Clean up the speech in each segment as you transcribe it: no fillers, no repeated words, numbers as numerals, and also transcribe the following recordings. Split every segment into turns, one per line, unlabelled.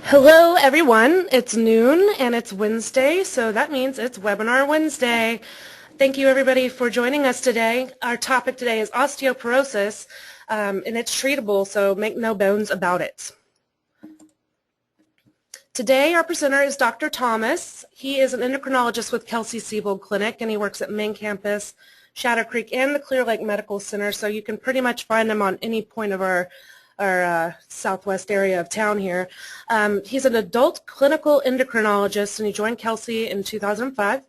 Hello everyone, it's noon and it's Wednesday, so that means it's Webinar Wednesday. Thank you everybody for joining us today. Our topic today is osteoporosis and it's treatable, so make no bones about it. Today our presenter is Dr. Thomas. He is an endocrinologist with Kelsey-Seybold Clinic and he works at main campus, Shadow Creek, and the Clear Lake Medical Center, so you can pretty much find him on any point of our southwest area of town here. He's an adult clinical endocrinologist and he joined Kelsey in 2005.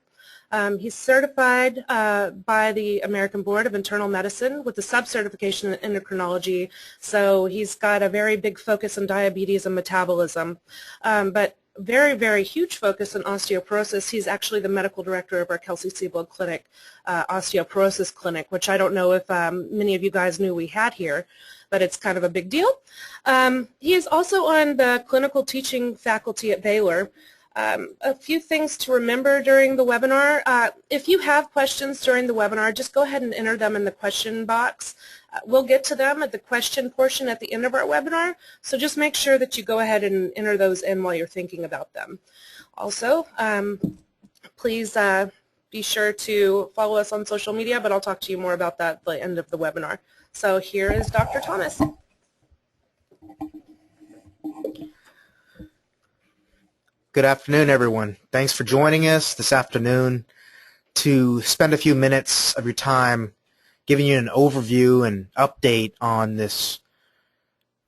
He's certified by the American Board of Internal Medicine with a sub-certification in endocrinology, so he's got a very big focus on diabetes and metabolism, but very, very huge focus on osteoporosis. He's actually the medical director of our Kelsey-Seybold Clinic, Osteoporosis Clinic, which I don't know if many of you guys knew we had here, but it's kind of a big deal. He is also on the clinical teaching faculty at Baylor. A few things to remember during the webinar. If you have questions during the webinar, just go ahead and enter them in the question box. We'll get to them at the question portion at the end of our webinar, so just make sure that you go ahead and enter those in while you're thinking about them. Also, please be sure to follow us on social media, but I'll talk to you more about that at the end of the webinar. So here is Dr. Thomas.
Good afternoon, everyone. Thanks for joining us this afternoon to spend a few minutes of your time giving you an overview and update on this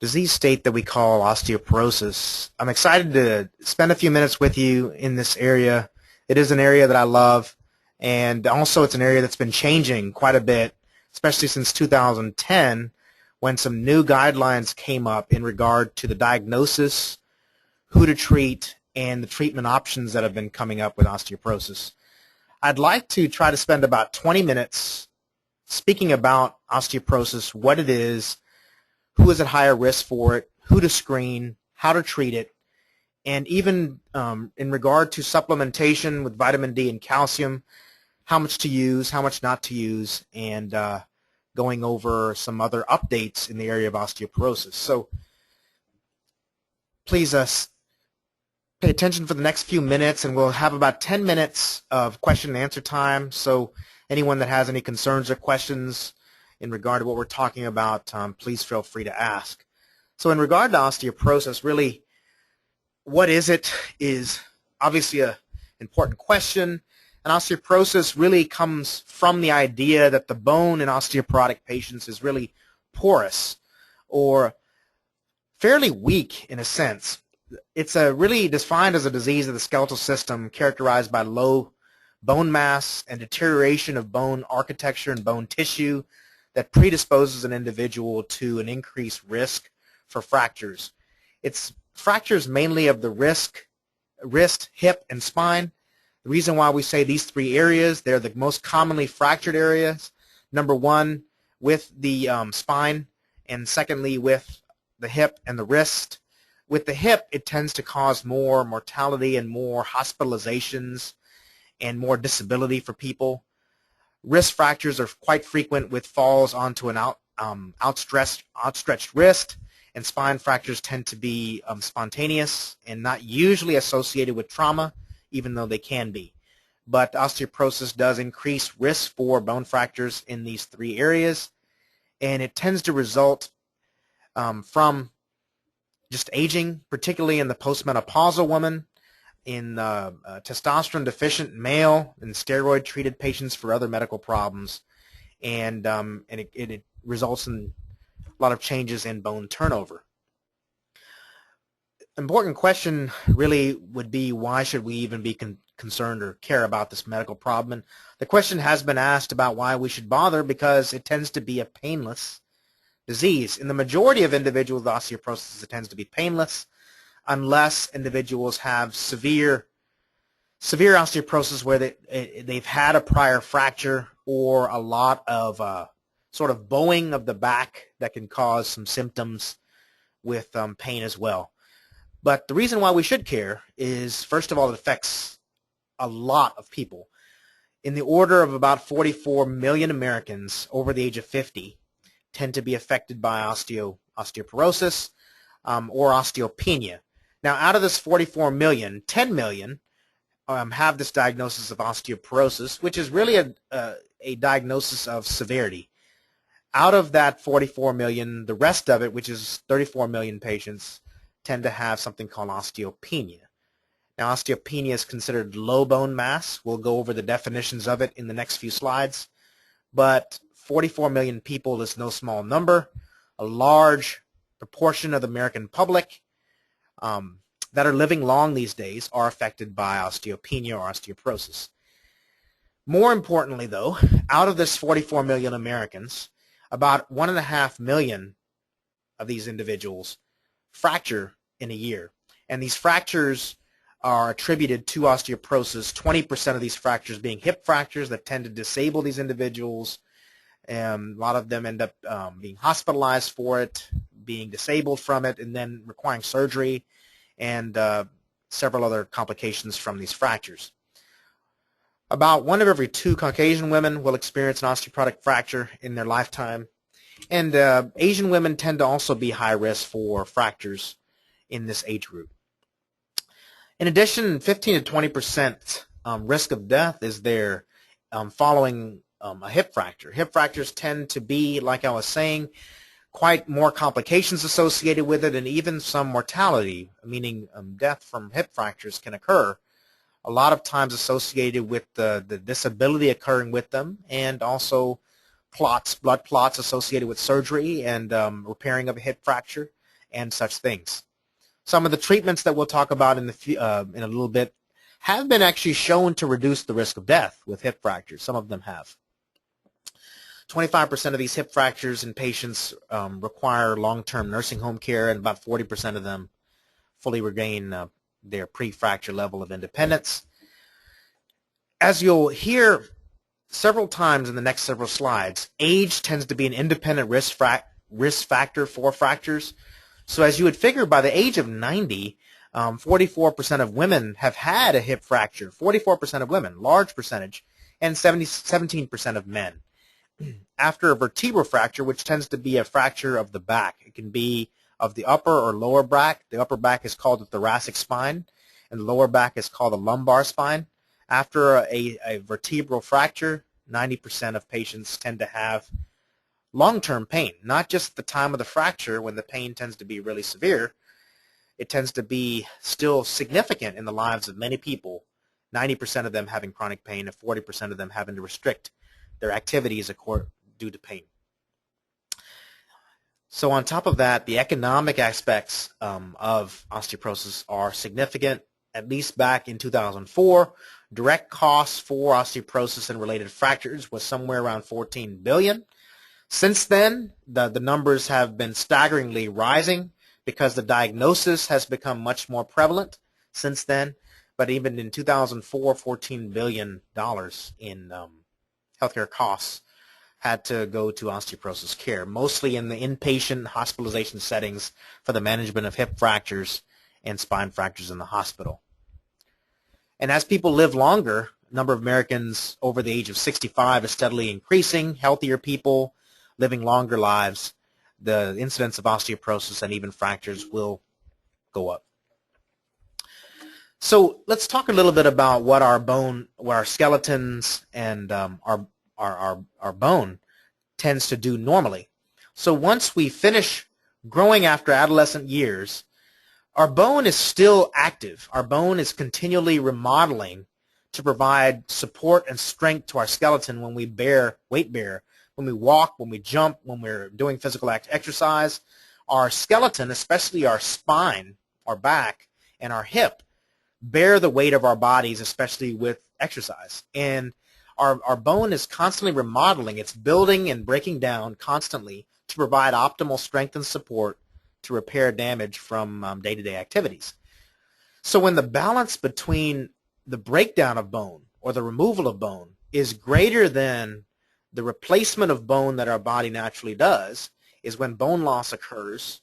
disease state that we call osteoporosis. I'm excited to spend a few minutes with you in this area. It is an area that I love, and also it's an area that's been changing quite a bit, especially since 2010, when some new guidelines came up in regard to the diagnosis, who to treat, and the treatment options that have been coming up with osteoporosis. I'd like to try to spend about 20 minutes speaking about osteoporosis, what it is, who is at higher risk for it, who to screen, how to treat it, and even in regard to supplementation with vitamin D and calcium, how much to use, how much not to use, and going over some other updates in the area of osteoporosis. So please pay attention for the next few minutes, and we'll have about 10 minutes of question and answer time. So anyone that has any concerns or questions in regard to what we're talking about, please feel free to ask. So in regard to osteoporosis, really, what is it is obviously an important question. And osteoporosis really comes from the idea that the bone in osteoporotic patients is really porous or fairly weak in a sense. It's really defined as a disease of the skeletal system characterized by low bone mass and deterioration of bone architecture and bone tissue that predisposes an individual to an increased risk for fractures. It's fractures mainly of the wrist, hip, and spine. The reason why we say these three areas, they're the most commonly fractured areas. Number one, with the spine, and secondly, with the hip and the wrist. With the hip, it tends to cause more mortality and more hospitalizations and more disability for people. Wrist fractures are quite frequent with falls onto an outstretched wrist, and spine fractures tend to be spontaneous and not usually associated with trauma, even though they can be. But osteoporosis does increase risk for bone fractures in these three areas, and it tends to result from just aging, particularly in the postmenopausal woman, in testosterone deficient male, and steroid treated patients for other medical problems, and it results in a lot of changes in bone turnover. Important question really would be, why should we even be concerned or care about this medical problem? And the question has been asked about why we should bother, because it tends to be a painless disease. In the majority of individuals with osteoporosis, it tends to be painless unless individuals have severe osteoporosis where they've had a prior fracture or a lot of sort of bowing of the back that can cause some symptoms with pain as well. But the reason why we should care is, first of all, it affects a lot of people. In the order of about 44 million Americans over the age of 50 tend to be affected by osteoporosis or osteopenia. Now, out of this 44 million, 10 million have this diagnosis of osteoporosis, which is really a diagnosis of severity. Out of that 44 million, the rest of it, which is 34 million patients, tend to have something called osteopenia. Now, osteopenia is considered low bone mass. We'll go over the definitions of it in the next few slides. But 44 million people is no small number. A large proportion of the American public that are living long these days are affected by osteopenia or osteoporosis. More importantly, though, out of this 44 million Americans, about 1.5 million of these individuals fracture in a year. And these fractures are attributed to osteoporosis, 20% of these fractures being hip fractures that tend to disable these individuals. A lot of them end up being hospitalized for it, being disabled from it, and then requiring surgery and several other complications from these fractures. About 1 of every 2 Caucasian women will experience an osteoporotic fracture in their lifetime. And Asian women tend to also be high risk for fractures in this age group. In addition, 15 to 20% risk of death is there following a hip fracture. Hip fractures tend to be, like I was saying, quite more complications associated with it, and even some mortality, meaning death from hip fractures can occur, a lot of times associated with the disability occurring with them, and also blood clots associated with surgery and repairing of a hip fracture and such things. Some of the treatments that we'll talk about in a little bit have been actually shown to reduce the risk of death with hip fractures. Some of them have. 25% of these hip fractures in patients require long-term nursing home care, and about 40% of them fully regain their pre-fracture level of independence. As you'll hear several times in the next several slides, age tends to be an independent risk factor for fractures. So as you would figure, by the age of 90, 44% of women have had a hip fracture. 44% of women, large percentage, and 17% of men. After a vertebral fracture, which tends to be a fracture of the back, it can be of the upper or lower back. The upper back is called the thoracic spine, and the lower back is called the lumbar spine. After a vertebral fracture, 90% of patients tend to have long-term pain, not just at the time of the fracture when the pain tends to be really severe. It tends to be still significant in the lives of many people, 90% of them having chronic pain and 40% of them having to restrict their activities due to pain. So on top of that, the economic aspects of osteoporosis are significant. At least back in 2004, direct costs for osteoporosis and related fractures was somewhere around $14 billion. Since then, the numbers have been staggeringly rising because the diagnosis has become much more prevalent since then. But even in 2004, $14 billion in healthcare costs had to go to osteoporosis care, mostly in the inpatient hospitalization settings for the management of hip fractures and spine fractures in the hospital. And as people live longer, the number of Americans over the age of 65 is steadily increasing. Healthier people living longer lives, the incidence of osteoporosis and even fractures will go up. So let's talk a little bit about what our skeletons and our bone tends to do normally. So once we finish growing after adolescent years, our bone is still active. Our bone is continually remodeling to provide support and strength to our skeleton when we weight bear, when we walk, when we jump, when we're doing physical exercise. Our skeleton, especially our spine, our back, and our hip, bear the weight of our bodies, especially with exercise. And our bone is constantly remodeling. It's building and breaking down constantly to provide optimal strength and support to repair damage from day-to-day activities. So when the balance between the breakdown of bone or the removal of bone is greater than the replacement of bone that our body naturally does, is when bone loss occurs,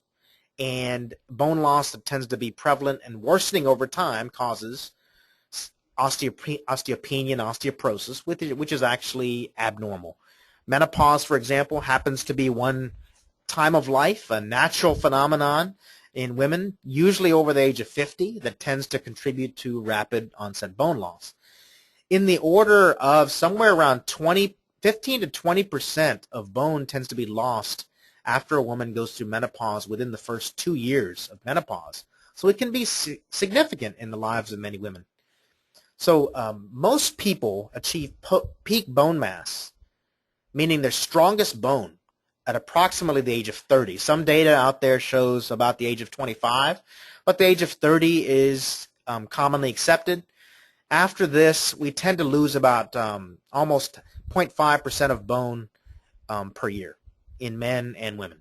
and bone loss that tends to be prevalent and worsening over time causes osteopenia and osteoporosis, which is actually abnormal. Menopause, for example, happens to be one time of life, a natural phenomenon, in women, usually over the age of 50, that tends to contribute to rapid onset bone loss. In the order of somewhere around 15 to 20% of bone tends to be lost after a woman goes through menopause within the first 2 years of menopause. So it can be significant in the lives of many women. So most people achieve peak bone mass, meaning their strongest bone, at approximately the age of 30. Some data out there shows about the age of 25, but the age of 30 is commonly accepted. After this, we tend to lose about almost 0.5% of bone per year in men and women.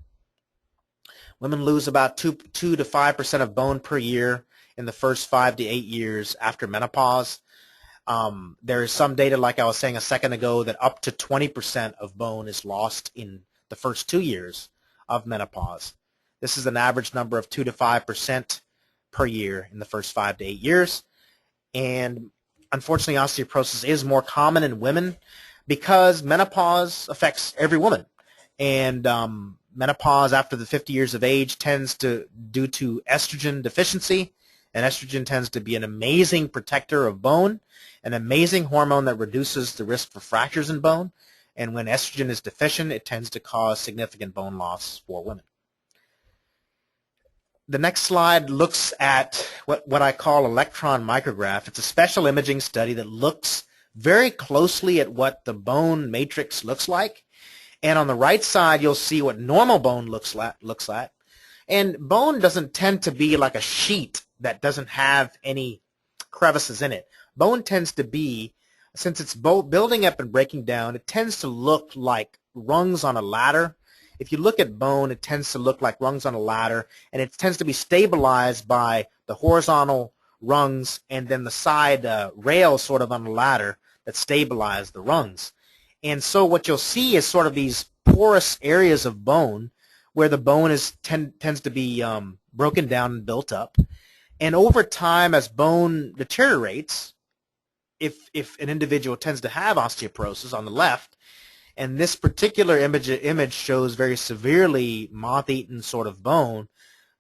Women lose about 2 to 5% of bone per year in the first 5 to 8 years after menopause. There is some data, like I was saying a second ago, that up to 20% of bone is lost in the first 2 years of menopause. This is an average number of 2 to 5% per year in the first 5 to 8 years. And unfortunately, osteoporosis is more common in women because menopause affects every woman. And menopause after the 50 years of age tends to, due to estrogen deficiency, and estrogen tends to be an amazing protector of bone, an amazing hormone that reduces the risk for fractures in bone. And when estrogen is deficient, it tends to cause significant bone loss for women. The next slide looks at what I call electron micrograph. It's a special imaging study that looks very closely at what the bone matrix looks like. And on the right side, you'll see what normal bone looks like. And bone doesn't tend to be like a sheet that doesn't have any crevices in it. Bone tends to be, since it's building up and breaking down, it tends to look like rungs on a ladder. If you look at bone, it tends to look like rungs on a ladder, and it tends to be stabilized by the horizontal rungs and then the side rails sort of on the ladder that stabilize the rungs. And so what you'll see is sort of these porous areas of bone where the bone tends to be broken down and built up. And over time, as bone deteriorates, if an individual tends to have osteoporosis on the left, and this particular image shows very severely moth-eaten sort of bone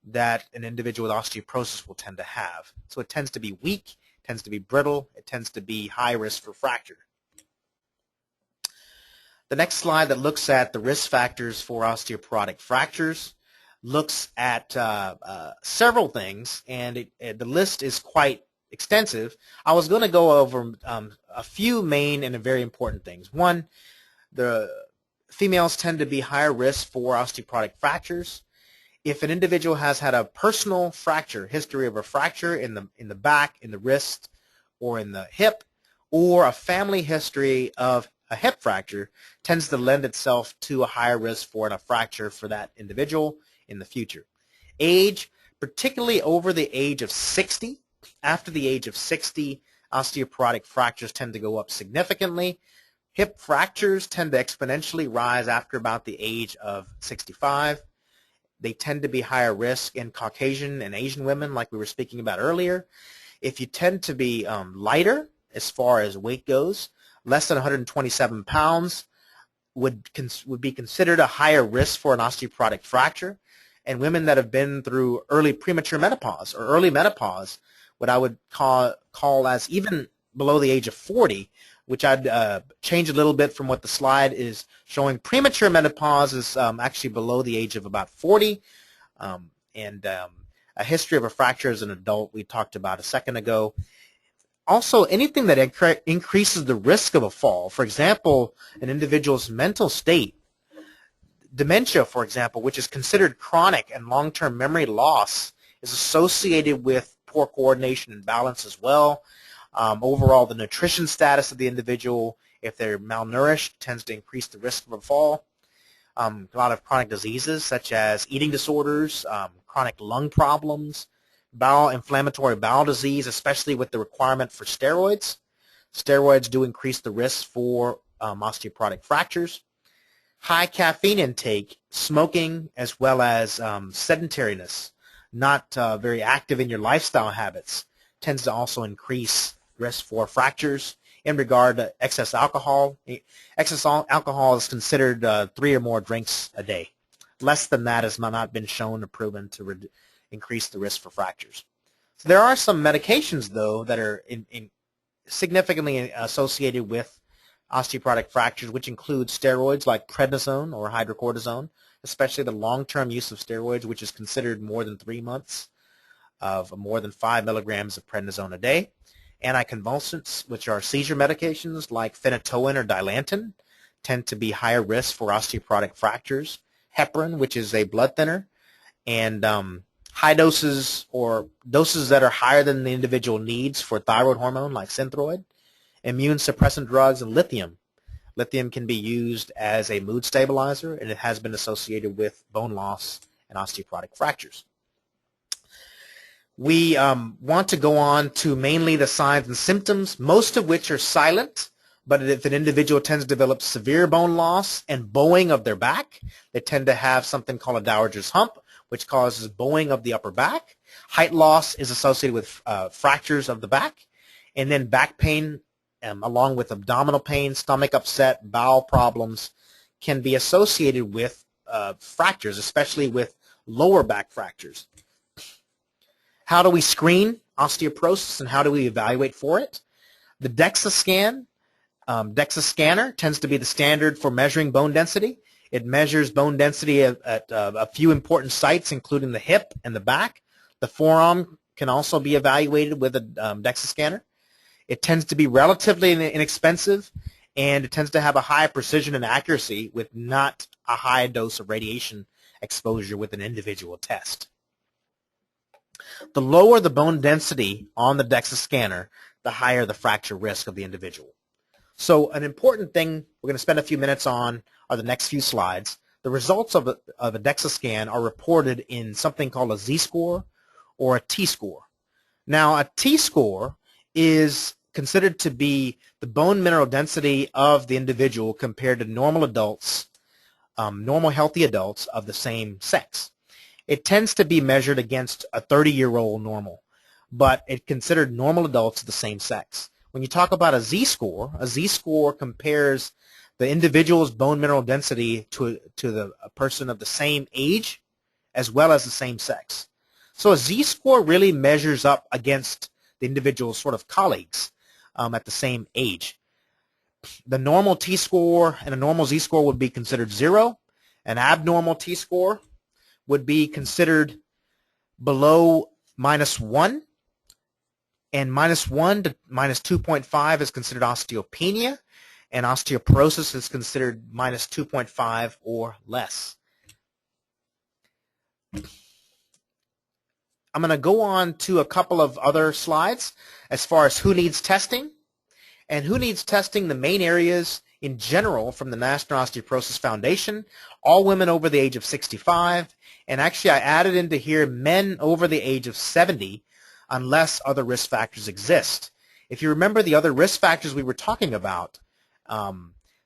that an individual with osteoporosis will tend to have. So it tends to be weak, tends to be brittle, it tends to be high risk for fracture. The next slide that looks at the risk factors for osteoporotic fractures looks at several things, and the list is quite extensive. I was going to go over a few main and very important things. One, the females tend to be higher risk for osteoporotic fractures. If an individual has had a personal fracture, history of a fracture in the back, in the wrist, or in the hip, or a family history of a hip fracture, tends to lend itself to a higher risk for a fracture for that individual in the future. Age, particularly over the age of 60. After the age of 60, osteoporotic fractures tend to go up significantly. Hip fractures tend to exponentially rise after about the age of 65. They tend to be higher risk in Caucasian and Asian women, like we were speaking about earlier. If you tend to be lighter as far as weight goes, less than 127 pounds would be considered a higher risk for an osteoporotic fracture. And women that have been through early premature menopause or early menopause, what I would call as even below the age of 40, which I'd change a little bit from what the slide is showing. Premature menopause is actually below the age of about 40. And a history of a fracture as an adult we talked about a second ago. Also, anything that increases the risk of a fall, for example, an individual's mental state, dementia, for example, which is considered chronic and long-term memory loss, is associated with poor coordination and balance as well. Overall, the nutrition status of the individual, if they're malnourished, tends to increase the risk of a fall. A lot of chronic diseases such as eating disorders, chronic lung problems, inflammatory bowel disease, especially with the requirement for steroids. Steroids do increase the risk for osteoporotic fractures. High caffeine intake, smoking, as well as sedentariness, not very active in your lifestyle habits, tends to also increase risk for fractures. In regard to excess alcohol is considered 3 or more drinks a day. Less than that has not been shown or proven to increase the risk for fractures. So there are some medications, though, that are significantly associated with osteoporotic fractures, which include steroids like prednisone or hydrocortisone, especially the long-term use of steroids, which is considered more than 3 months of more than 5 milligrams of prednisone a day. Anticonvulsants, which are seizure medications like phenytoin or dilantin, tend to be higher risk for osteoporotic fractures. Heparin, which is a blood thinner, and high doses or doses that are higher than the individual needs for thyroid hormone like Synthroid, immune suppressant drugs, and lithium. Lithium can be used as a mood stabilizer, and it has been associated with bone loss and osteoporotic fractures. We want to go on to mainly the signs and symptoms, most of which are silent, but if an individual tends to develop severe bone loss and bowing of their back, they tend to have something called a Dowager's hump, which causes bowing of the upper back. Height loss is associated with fractures of the back, and then back pain along with abdominal pain, stomach upset, bowel problems can be associated with fractures, especially with lower back fractures. How do we screen osteoporosis and how do we evaluate for it? The DEXA scanner tends to be the standard for measuring bone density. It measures bone density at a few important sites, including the hip and the back. The forearm can also be evaluated with a DEXA scanner. It tends to be relatively inexpensive, and it tends to have a high precision and accuracy with not a high dose of radiation exposure with an individual test. The lower the bone density on the DEXA scanner, the higher the fracture risk of the individual. So an important thing we're going to spend a few minutes on are the next few slides. The results of a DEXA scan are reported in something called a Z-score or a T-score. Now, a T-score is considered to be the bone mineral density of the individual compared to normal adults, normal healthy adults of the same sex. It tends to be measured against a 30-year-old normal, but it's considered normal adults of the same sex. When you talk about a Z-score compares the individual's bone mineral density to a person of the same age as well as the same sex. So a Z-score really measures up against the individual's sort of colleagues at the same age. The normal T-score and a normal Z-score would be considered 0. An abnormal T-score would be considered below -1. And -1 to -2.5 is considered osteopenia, and osteoporosis is considered -2.5 or less. I'm going to go on to a couple of other slides as far as who needs testing. And who needs testing, the main areas in general from the National Osteoporosis Foundation, all women over the age of 65, and actually I added into here men over the age of 70, unless other risk factors exist. If you remember the other risk factors we were talking about,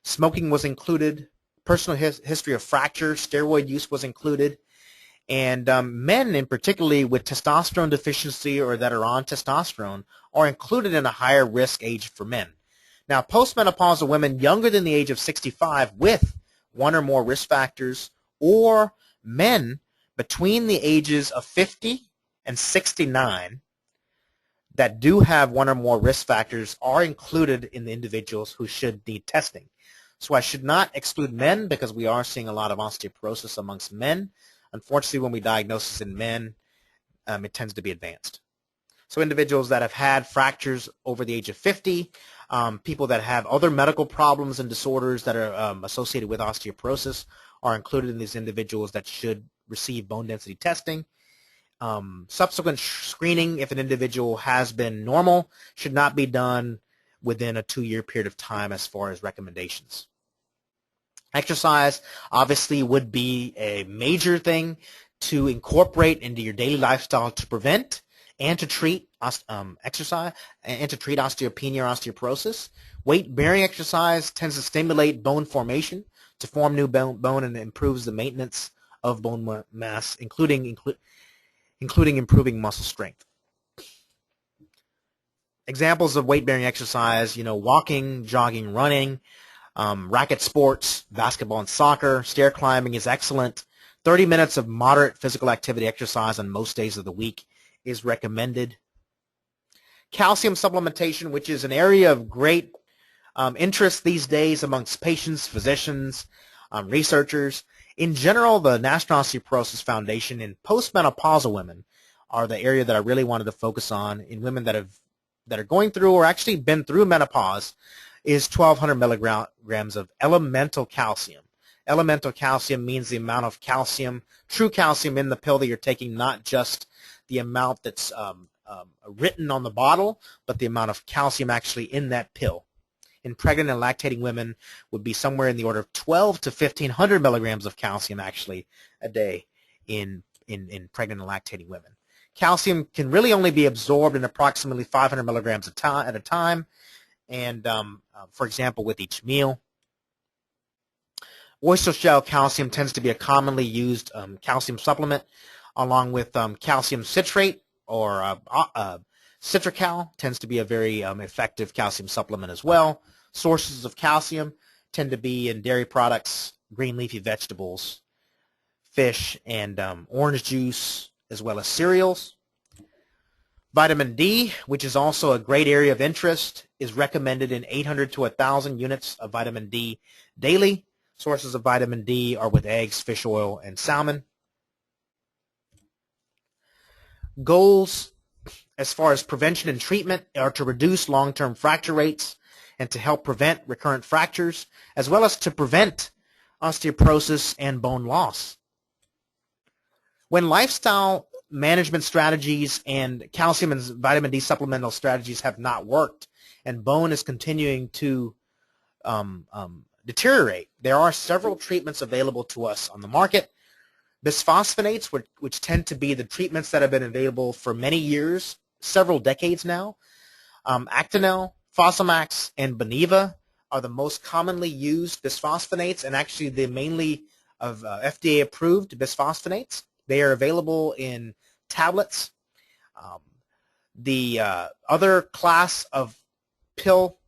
smoking was included, personal history of fracture, steroid use was included, and men in particularly with testosterone deficiency or that are on testosterone are included in a higher risk age for men. Now, postmenopausal women younger than the age of 65 with one or more risk factors, or men between the ages of 50 and 69 that do have one or more risk factors are included in the individuals who should need testing. So I should not exclude men because we are seeing a lot of osteoporosis amongst men. Unfortunately, when we diagnose this in men, it tends to be advanced. So individuals that have had fractures over the age of 50, people that have other medical problems and disorders that are associated with osteoporosis are included in these individuals that should receive bone density testing. Subsequent screening, if an individual has been normal, should not be done within a 2-year period of time as far as recommendations. Exercise obviously would be a major thing to incorporate into your daily lifestyle to prevent and to treat exercise and to treat osteopenia or osteoporosis. Weight-bearing exercise tends to stimulate bone formation to form new bone and improves the maintenance of bone mass, including improving muscle strength. Examples of weight-bearing exercise, walking, jogging, running, racket sports, basketball and soccer, stair climbing is excellent. 30 minutes of moderate physical activity exercise on most days of the week is recommended. Calcium supplementation, which is an area of great interest these days amongst patients, physicians, researchers. In general, the National Osteoporosis Foundation in postmenopausal women are the area that I really wanted to focus on in women that are going through or actually been through menopause is 1,200 milligrams of elemental calcium. Elemental calcium means the amount of calcium, true calcium in the pill that you're taking, not just the amount that's written on the bottle, but the amount of calcium actually in that pill. In pregnant and lactating women would be somewhere in the order of 12 to 1,500 milligrams of calcium actually a day in pregnant and lactating women. Calcium can really only be absorbed in approximately 500 milligrams at a time, and for example, with each meal. Oyster shell calcium tends to be a commonly used calcium supplement, along with calcium citrate or Citracal tends to be a very effective calcium supplement as well. Sources of calcium tend to be in dairy products, green leafy vegetables, fish, and orange juice, as well as cereals. Vitamin D, which is also a great area of interest, is recommended in 800 to 1,000 units of vitamin D daily. Sources of vitamin D are with eggs, fish oil, and salmon. Goals as far as prevention and treatment are to reduce long-term fracture rates and to help prevent recurrent fractures, as well as to prevent osteoporosis and bone loss. When lifestyle management strategies and calcium and vitamin D supplemental strategies have not worked and bone is continuing to deteriorate, there are several treatments available to us on the market. Bisphosphonates, which tend to be the treatments that have been available for many years, several decades now. Actonel, Fosamax, and Beniva are the most commonly used bisphosphonates, and actually the mainly of FDA-approved bisphosphonates. They are available in tablets. The other class of pill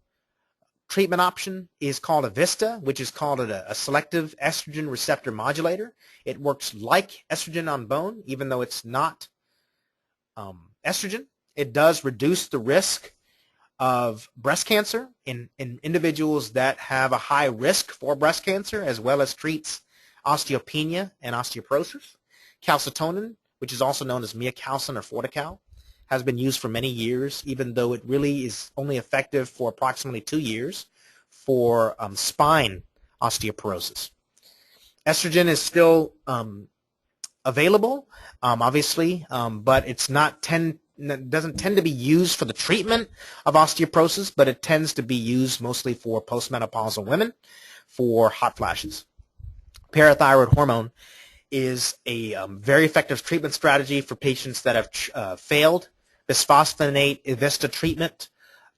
treatment option is called Avista, which is called a selective estrogen receptor modulator. It works like estrogen on bone, even though it's not estrogen. It does reduce the risk of breast cancer in individuals that have a high risk for breast cancer, as well as treats osteopenia and osteoporosis. Calcitonin, which is also known as miacalcin or Fortical, has been used for many years, even though it really is only effective for approximately 2 years for spine osteoporosis. Estrogen is still available, obviously, but it's doesn't tend to be used for the treatment of osteoporosis, but it tends to be used mostly for postmenopausal women for hot flashes. Parathyroid hormone is a very effective treatment strategy for patients that have failed bisphosphonate Avista treatment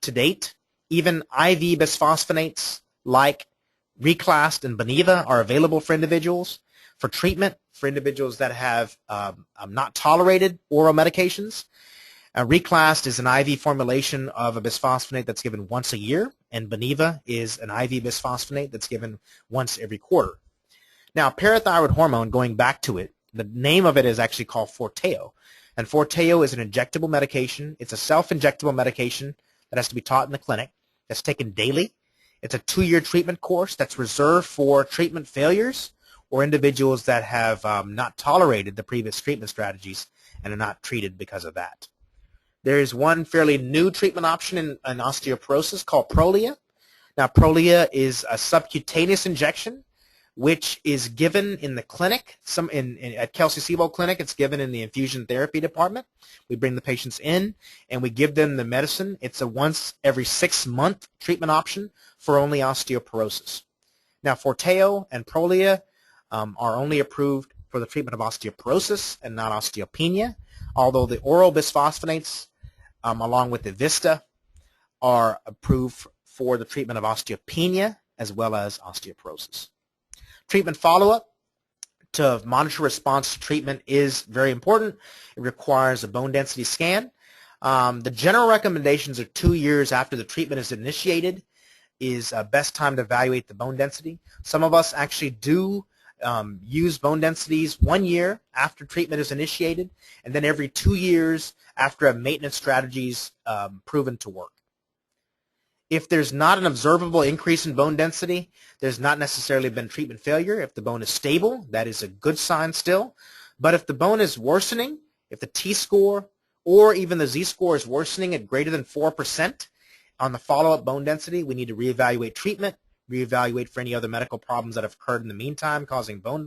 to date. Even IV bisphosphonates like Reclast and Beniva are available for individuals for treatment for individuals that have not tolerated oral medications. Reclast is an IV formulation of a bisphosphonate that's given once a year, and Beniva is an IV bisphosphonate that's given once every quarter. Now, parathyroid hormone, going back to it, the name of it is actually called Forteo. And Forteo is an injectable medication. It's a self-injectable medication that has to be taught in the clinic, that's taken daily. It's a 2-year treatment course that's reserved for treatment failures or individuals that have not tolerated the previous treatment strategies and are not treated because of that. There is one fairly new treatment option in osteoporosis called Prolia. Now, Prolia is a subcutaneous injection which is given in the clinic. At Kelsey-Seybold Clinic, it's given in the infusion therapy department. We bring the patients in, and we give them the medicine. It's a once every 6-month treatment option for only osteoporosis. Now, Forteo and Prolia are only approved for the treatment of osteoporosis and not osteopenia, although the oral bisphosphonates, along with the Avista, are approved for the treatment of osteopenia as well as osteoporosis. Treatment follow-up to monitor response to treatment is very important. It requires a bone density scan. The general recommendations are 2 years after the treatment is initiated is best time to evaluate the bone density. Some of us actually do use bone densities 1 year after treatment is initiated, and then every 2 years after a maintenance strategies proven to work. If there's not an observable increase in bone density, there's not necessarily been treatment failure. If the bone is stable, that is a good sign still. But if the bone is worsening, if the T-score or even the Z-score is worsening at greater than 4% on the follow-up bone density, we need to reevaluate treatment, reevaluate for any other medical problems that have occurred in the meantime causing bone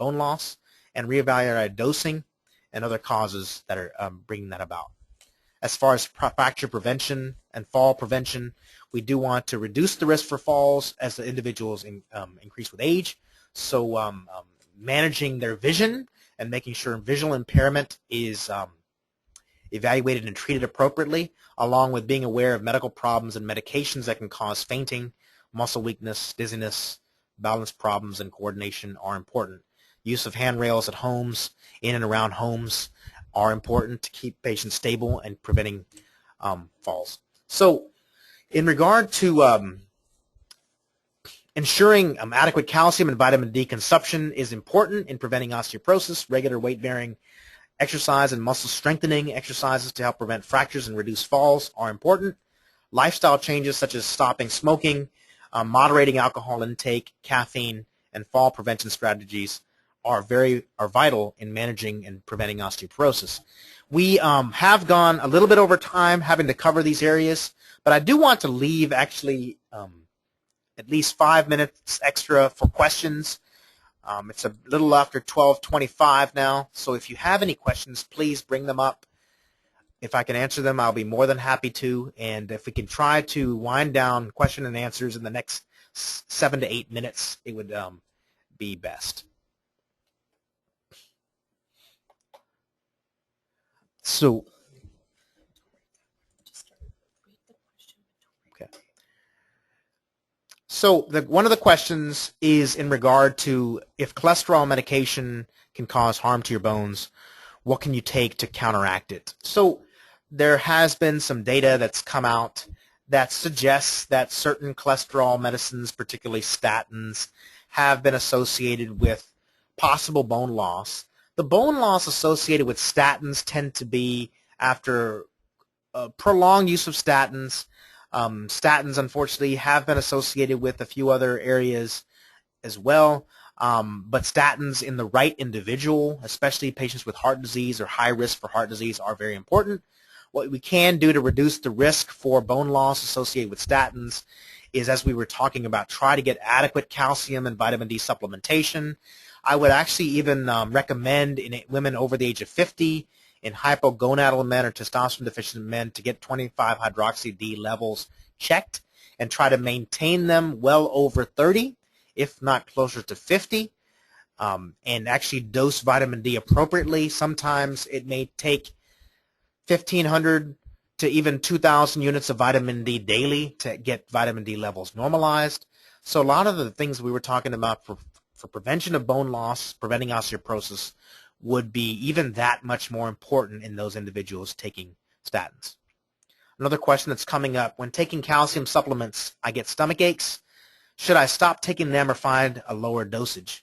loss, and reevaluate dosing and other causes that are bringing that about. As far as fracture prevention and fall prevention, we do want to reduce the risk for falls as the individuals increase with age. So managing their vision and making sure visual impairment is evaluated and treated appropriately, along with being aware of medical problems and medications that can cause fainting, muscle weakness, dizziness, balance problems, and coordination are important. Use of handrails at homes, in and around homes, are important to keep patients stable and preventing falls. So in regard to ensuring adequate calcium and vitamin D consumption is important in preventing osteoporosis. Regular weight-bearing exercise and muscle strengthening exercises to help prevent fractures and reduce falls are important. Lifestyle changes such as stopping smoking, moderating alcohol intake, caffeine, and fall prevention strategies are vital in managing and preventing osteoporosis. We have gone a little bit over time having to cover these areas, but I do want to leave actually at least 5 minutes extra for questions. It's a little after 12:25 now, so if you have any questions, please bring them up. If I can answer them, I'll be more than happy to, and if we can try to wind down question and answers in the next 7 to 8 minutes, it would be best. So, okay. So one of the questions is in regard to if cholesterol medication can cause harm to your bones, what can you take to counteract it? So there has been some data that's come out that suggests that certain cholesterol medicines, particularly statins, have been associated with possible bone loss. The bone loss associated with statins tend to be after prolonged use of statins. Statins, unfortunately, have been associated with a few other areas as well, but statins in the right individual, especially patients with heart disease or high risk for heart disease, are very important. What we can do to reduce the risk for bone loss associated with statins is, as we were talking about, try to get adequate calcium and vitamin D supplementation. I would actually even recommend in women over the age of 50, in hypogonadal men or testosterone deficient men, to get 25-hydroxy-D levels checked and try to maintain them well over 30, if not closer to 50, and actually dose vitamin D appropriately. Sometimes it may take 1,500 to even 2,000 units of vitamin D daily to get vitamin D levels normalized. So a lot of the things we were talking about for prevention of bone loss, preventing osteoporosis, would be even that much more important in those individuals taking statins. Another question that's coming up: when taking calcium supplements, I get stomach aches. Should I stop taking them or find a lower dosage?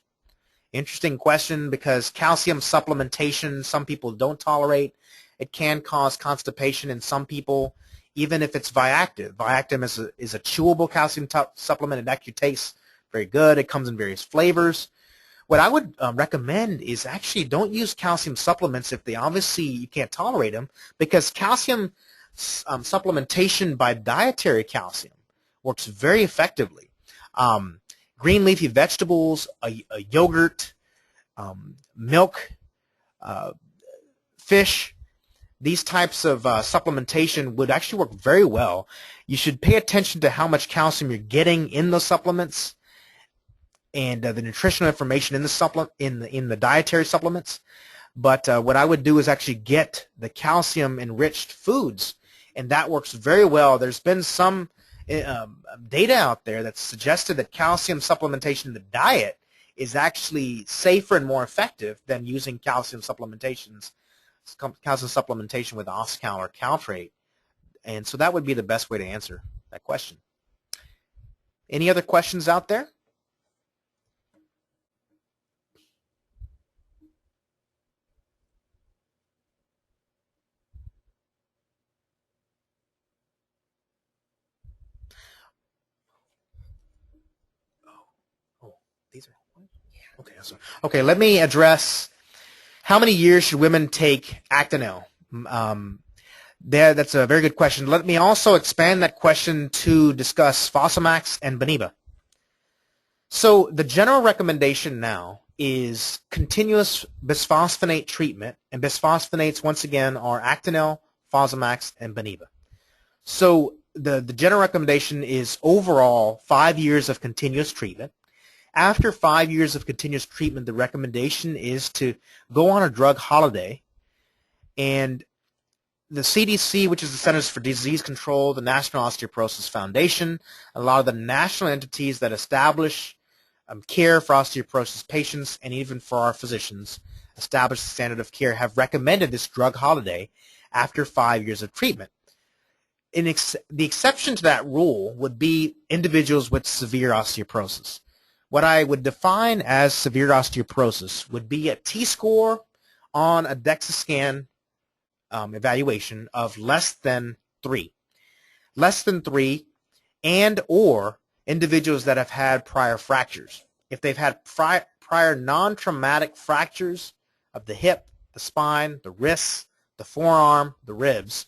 Interesting question, because calcium supplementation some people don't tolerate. It can cause constipation in some people, even if it's Viactive. Viactive is a chewable calcium supplement. It actually tastes very good. It comes in various flavors. What I would recommend is actually don't use calcium supplements if obviously you can't tolerate them, because calcium supplementation by dietary calcium works very effectively. Green leafy vegetables, a yogurt, milk, fish, these types of supplementation would actually work very well. You should pay attention to how much calcium you're getting in those supplements and the nutritional information in the in the dietary supplements. But what I would do is actually get the calcium-enriched foods, and that works very well. There's been some data out there that suggested that calcium supplementation in the diet is actually safer and more effective than using calcium supplementation with Oscal or Caltrate. And so that would be the best way to answer that question. Any other questions out there? Okay, let me address how many years should women take Actonel? That's a very good question. Let me also expand that question to discuss Fosamax and Beniva. So the general recommendation now is continuous bisphosphonate treatment, and bisphosphonates, once again, are Actonel, Fosamax, and Beniva. So the general recommendation is overall 5 years of continuous treatment. After 5 years of continuous treatment, the recommendation is to go on a drug holiday, and the CDC, which is the Centers for Disease Control, the National Osteoporosis Foundation, a lot of the national entities that establish care for osteoporosis patients, and even for our physicians, establish the standard of care, have recommended this drug holiday after 5 years of treatment. The exception to that rule would be individuals with severe osteoporosis. What I would define as severe osteoporosis would be a T-score on a DEXA scan evaluation of less than 3. Less than 3, and or individuals that have had prior fractures. If they've had prior non-traumatic fractures of the hip, the spine, the wrists, the forearm, the ribs,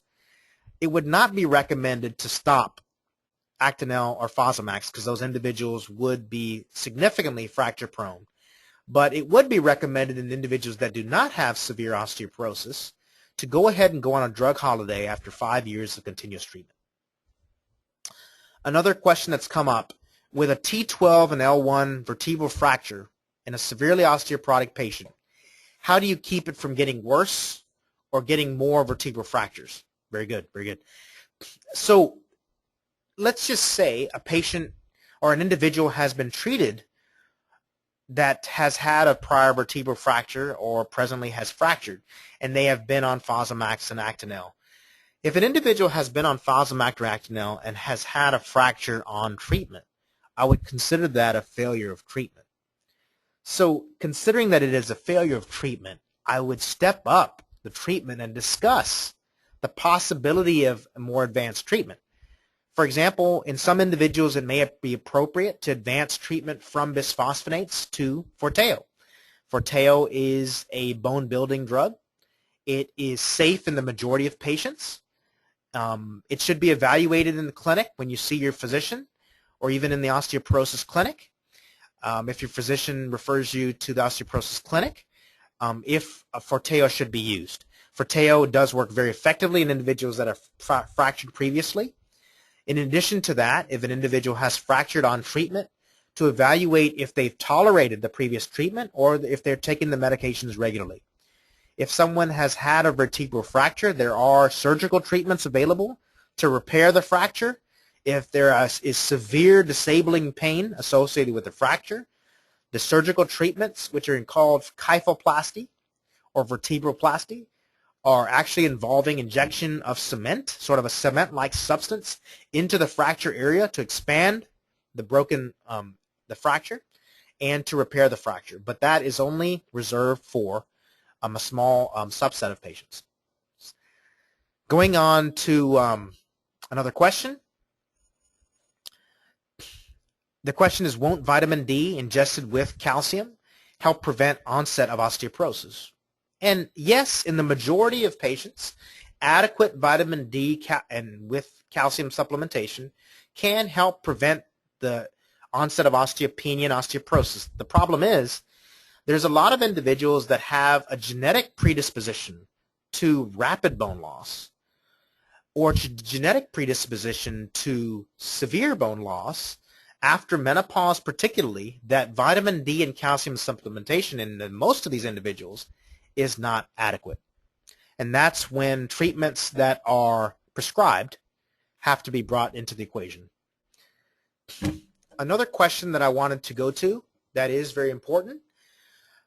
it would not be recommended to stop Actonel or Fosamax because those individuals would be significantly fracture prone. But it would be recommended in individuals that do not have severe osteoporosis to go ahead and go on a drug holiday after 5 years of continuous treatment. Another question that's come up, with a T12 and L1 vertebral fracture in a severely osteoporotic patient, how do you keep it from getting worse or getting more vertebral fractures? Very good, very good. So let's just say a patient or an individual has been treated that has had a prior vertebral fracture or presently has fractured, and they have been on Fosamax and Actonel. If an individual has been on Fosamax or Actonel and has had a fracture on treatment, I would consider that a failure of treatment. So considering that it is a failure of treatment, I would step up the treatment and discuss the possibility of a more advanced treatment. For example, in some individuals, it may be appropriate to advance treatment from bisphosphonates to Forteo. Forteo is a bone-building drug. It is safe in the majority of patients. It should be evaluated in the clinic when you see your physician, or even in the osteoporosis clinic. If your physician refers you to the osteoporosis clinic, if a Forteo should be used. Forteo does work very effectively in individuals that are fractured previously. In addition to that, if an individual has fractured on treatment, to evaluate if they've tolerated the previous treatment or if they're taking the medications regularly. If someone has had a vertebral fracture, there are surgical treatments available to repair the fracture. If there is severe disabling pain associated with the fracture, the surgical treatments, which are called kyphoplasty or vertebroplasty, are actually involving injection of cement, sort of a cement-like substance, into the fracture area to expand the the fracture and to repair the fracture. But that is only reserved for a small subset of patients. Going on to another question. The question is, won't vitamin D ingested with calcium help prevent onset of osteoporosis? And yes, in the majority of patients, adequate vitamin D and with calcium supplementation can help prevent the onset of osteopenia and osteoporosis. The problem is there's a lot of individuals that have a genetic predisposition to rapid bone loss or genetic predisposition to severe bone loss after menopause, particularly, that vitamin D and calcium supplementation in most of these individuals is not adequate. And that's when treatments that are prescribed have to be brought into the equation. Another question that I wanted to go to that is very important.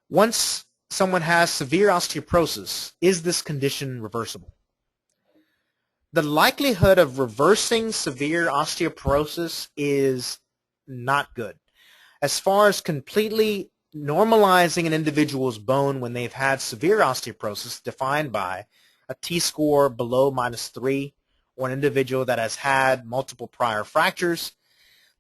Once someone has severe osteoporosis, is this condition reversible? The likelihood of reversing severe osteoporosis is not good. As far as completely normalizing an individual's bone when they've had severe osteoporosis, defined by a T-score below -3, or an individual that has had multiple prior fractures,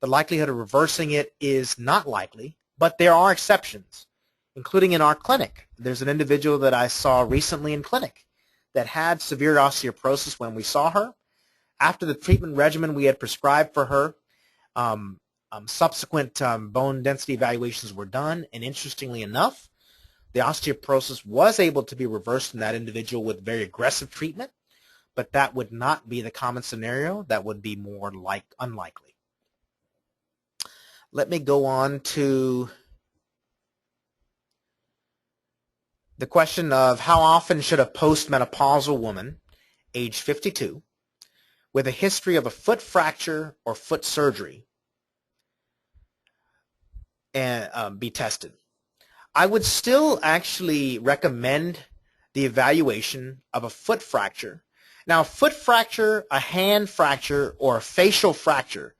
the likelihood of reversing it is not likely, but there are exceptions. including in our clinic. There's an individual that I saw recently in clinic that had severe osteoporosis when we saw her. After the treatment regimen we had prescribed for her, subsequent bone density evaluations were done, and interestingly enough, the osteoporosis was able to be reversed in that individual with very aggressive treatment, but that would not be the common scenario. That would be more unlikely. Let me go on to the question of how often should a postmenopausal woman, age 52, with a history of a foot fracture or foot surgery and be tested. I would still actually recommend the evaluation of a foot fracture. Now, a foot fracture, a hand fracture, or a facial fracture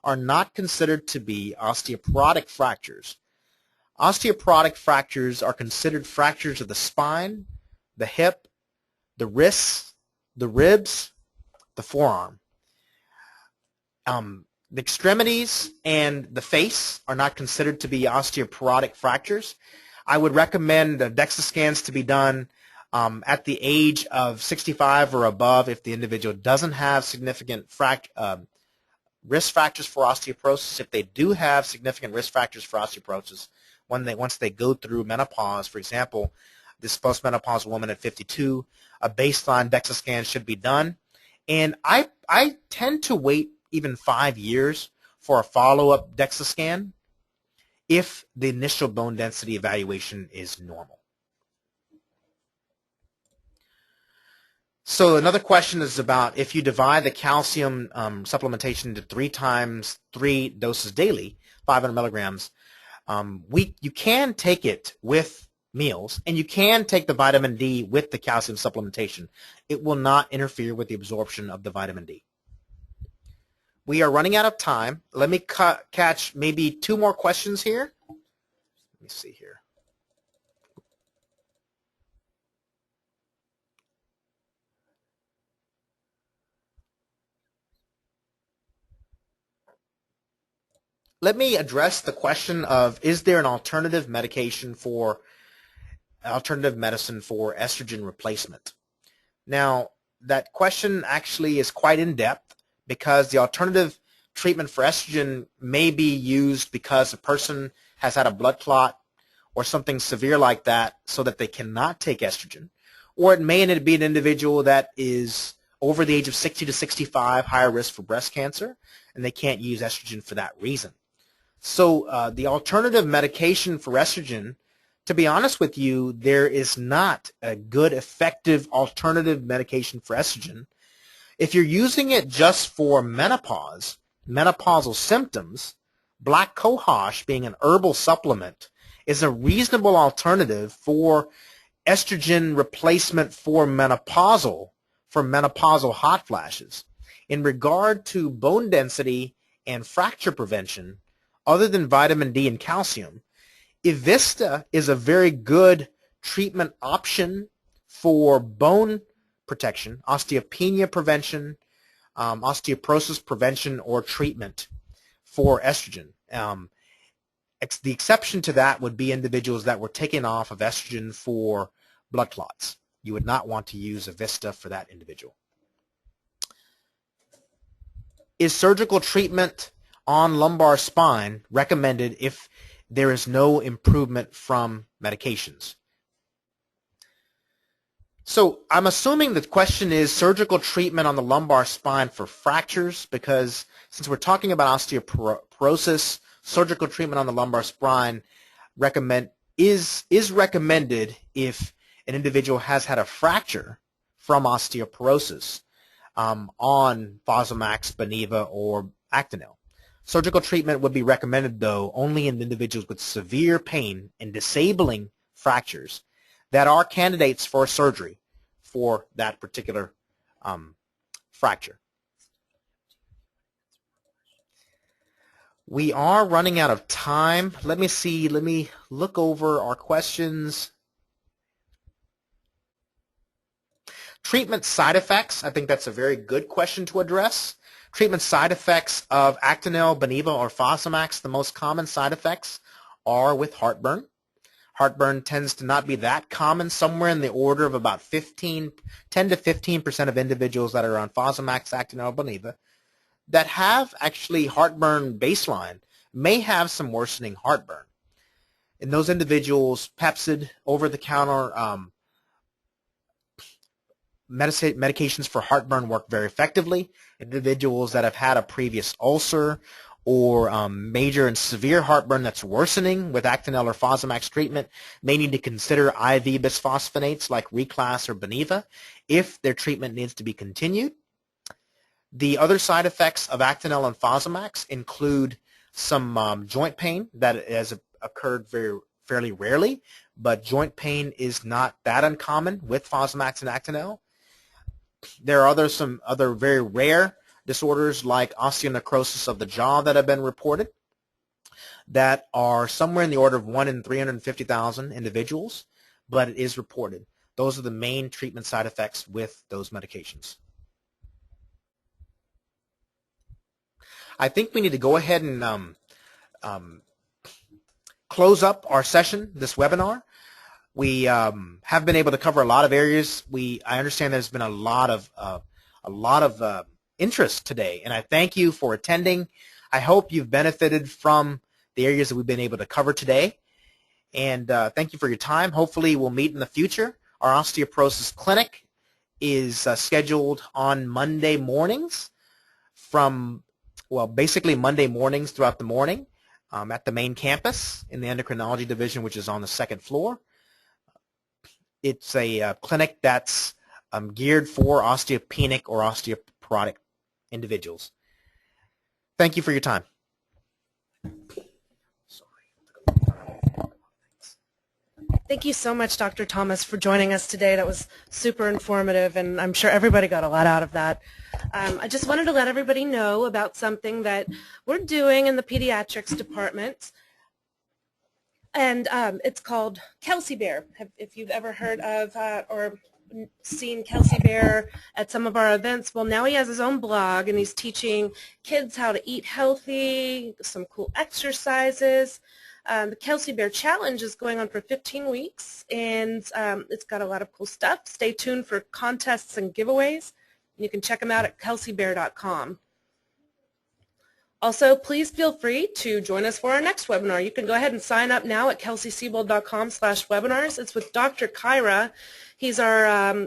are not considered to be osteoporotic fractures. Osteoporotic fractures are considered fractures of the spine, the hip, the wrists, the ribs, the forearm. The extremities and the face are not considered to be osteoporotic fractures. I would recommend DEXA scans to be done at the age of 65 or above if the individual doesn't have significant risk factors for osteoporosis. If they do have significant risk factors for osteoporosis, once they go through menopause, for example, this postmenopausal woman at 52, a baseline DEXA scan should be done. And I tend to wait even 5 years for a follow-up DEXA scan if the initial bone density evaluation is normal. So another question is about if you divide the calcium supplementation into 3 times 3 doses daily, 500 milligrams, you can take it with meals, and you can take the vitamin D with the calcium supplementation. It will not interfere with the absorption of the vitamin D. We are running out of time. Let me catch maybe 2 more questions here. Let me see here. Let me address the question of, is there an alternative medicine for estrogen replacement? Now, that question actually is quite in-depth because the alternative treatment for estrogen may be used because a person has had a blood clot or something severe like that so that they cannot take estrogen. Or it may be an individual that is over the age of 60 to 65, higher risk for breast cancer, and they can't use estrogen for that reason. So the alternative medication for estrogen, to be honest with you, there is not a good, effective alternative medication for estrogen. If you're using it just for menopause, menopausal symptoms, black cohosh being an herbal supplement is a reasonable alternative for estrogen replacement for menopausal hot flashes. In regard to bone density and fracture prevention, other than vitamin D and calcium, Evista is a very good treatment option for bone protection, osteopenia prevention, osteoporosis prevention, or treatment for estrogen. The exception to that would be individuals that were taken off of estrogen for blood clots. You would not want to use Evista for that individual. Is surgical treatment on lumbar spine recommended if there is no improvement from medications? So I'm assuming the question is surgical treatment on the lumbar spine for fractures, because since we're talking about osteoporosis, surgical treatment on the lumbar spine is recommended if an individual has had a fracture from osteoporosis on Fosamax, Beniva, or Actonel. Surgical treatment would be recommended, though, only in individuals with severe pain and disabling fractures that are candidates for surgery for that particular fracture. We are running out of time. Let me look over our questions. Treatment side effects. I think that's a very good question to address. Treatment side effects of Actonel, Beniva, or Fosamax, the most common side effects are with heartburn, Heartburn tends to not be that common, somewhere in the order of about 10 to 15% of individuals that are on Fosamax, Actonel, Boniva that have actually heartburn baseline may have some worsening heartburn. In those individuals, Pepcid, over-the-counter medications for heartburn work very effectively. Individuals that have had a previous ulcer or major and severe heartburn that's worsening with Actonel or Fosamax treatment may need to consider IV bisphosphonates like Reclass or Boniva if their treatment needs to be continued. The other side effects of Actonel and Fosamax include some joint pain that has occurred fairly rarely, but joint pain is not that uncommon with Fosamax and Actonel. There are some other very rare disorders like osteonecrosis of the jaw that have been reported that are somewhere in the order of 1 in 350,000 individuals, but it is reported. Those are the main treatment side effects with those medications. I think we need to go ahead and close up our session, this webinar. We have been able to cover a lot of areas. I understand there's been a lot of interest today, and I thank you for attending. I hope you've benefited from the areas that we've been able to cover today, and thank you for your time. Hopefully we'll meet in the future. Our osteoporosis clinic is scheduled on Monday mornings basically Monday mornings throughout the morning at the main campus in the endocrinology division, which is on the second floor. It's a clinic that's geared for osteopenic or osteoporotic individuals. Thank you for your time.
Thank you so much, Dr. Thomas, for joining us today. That was super informative, and I'm sure everybody got a lot out of that. I just wanted to let everybody know about something that we're doing in the pediatrics department, and it's called Kelsey-Bear. If you've ever heard of or seen Kelsey-Bear at some of our events, well, now he has his own blog, and he's teaching kids how to eat healthy, some cool exercises. The Kelsey-Bear Challenge is going on for 15 weeks, and it's got a lot of cool stuff. Stay tuned for contests and giveaways. You can check them out at kelseybear.com. Also, please feel free to join us for our next webinar. You can go ahead and sign up now at kelsey-seybold.com/webinars. It's with Dr. Kyra. He's our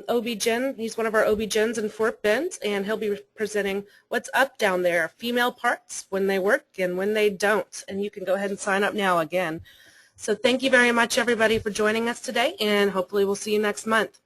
OB-GYN. He's one of our OB-GYNs in Fort Bend, and he'll be presenting what's up down there, female parts, when they work and when they don't. And you can go ahead and sign up now again. So thank you very much, everybody, for joining us today, and hopefully we'll see you next month.